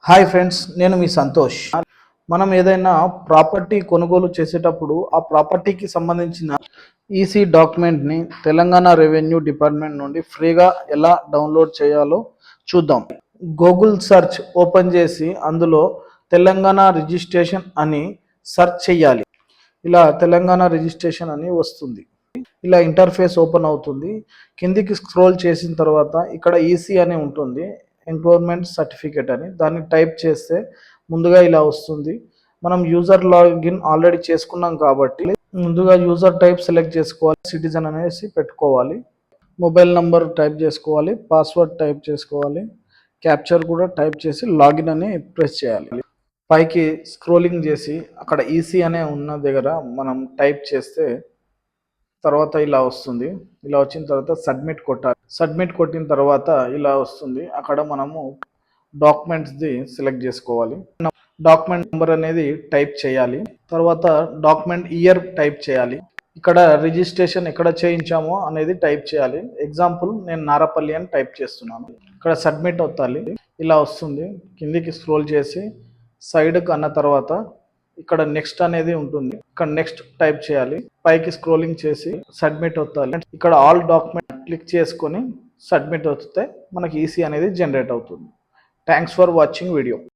Hi friends, నేను మీ సంతోష్. మనం ఏదైనా ప్రాపర్టీ కొనుగోలు చేసేటప్పుడు ఆ ప్రాపర్టీకి సంబంధించిన ఈసీ డాక్యుమెంట్ని తెలంగాణ రెవెన్యూ డిపార్ట్మెంట్ నుండి ఫ్రీగా ఎలా డౌన్లోడ్ చేయాలో చూద్దాం. గూగుల్ సెర్చ్ ఓపెన్ చేసి అందులో తెలంగాణ రిజిస్ట్రేషన్ అని సెర్చ్ చేయాలి. ఇలా తెలంగాణ రిజిస్ట్రేషన్ అని వస్తుంది. ఇలా ఇంటర్ఫేస్ ఓపెన్ అవుతుంది. కిందికి స్క్రోల్ చేసిన తర్వాత ఇక్కడ ఈసీ అని ఉంటుంది, ఎంక్లోజ్మెంట్ సర్టిఫికేట్ అని. దాన్ని టైప్ చేస్తే ముందుగా ఇలా వస్తుంది. మనం యూజర్ లాగిన్ ఆల్రెడీ చేసుకున్నాం కాబట్టి ముందుగా యూజర్ టైప్ సెలెక్ట్ చేసుకోవాలి, సిటిజన్ అనేసి పెట్టుకోవాలి, మొబైల్ నంబర్ టైప్ చేసుకోవాలి, పాస్వర్డ్ టైప్ చేసుకోవాలి, క్యాప్చర్ కూడా టైప్ చేసి లాగిన్ అని ప్రెస్ చేయాలి. పైకి స్క్రోలింగ్ చేసి అక్కడ ఈసీ అనే ఉన్న దగ్గర మనం టైప్ చేస్తే తర్వాత ఇలా వస్తుంది. ఇలా వచ్చిన తర్వాత సబ్మిట్ కొట్టాలి. సబ్మిట్ కొట్టిన తర్వాత ఇలా వస్తుంది. అక్కడ మనము డాక్యుమెంట్స్ది సెలెక్ట్ చేసుకోవాలి. డాక్యుమెంట్ నెంబర్ అనేది టైప్ చేయాలి. తర్వాత డాక్యుమెంట్ ఇయర్ టైప్ చేయాలి. ఇక్కడ రిజిస్ట్రేషన్ ఎక్కడ చేయించామో అనేది టైప్ చేయాలి. ఎగ్జాంపుల్ నేను నారపల్లి అని టైప్ చేస్తున్నాను. ఇక్కడ సబ్మిట్ అవుతాలి. ఇలా వస్తుంది. కిందికి స్క్రోల్ చేసి సైడ్కి అన్న తర్వాత ఇక్కడ నెక్స్ట్ అనేది ఉంటుంది. ఇక్కడ నెక్స్ట్ టైప్ చేయాలి. పైకి స్క్రోలింగ్ చేసి సబ్మిట్ అవుతాలి. ఇక్కడ ఆల్ డాక్యుమెంట్ క్లిక్ చేసుకొని సబ్మిట్ అవుతే మనకి ఈసీ అనేది జనరేట్ అవుతుంది. Thanks for watching video.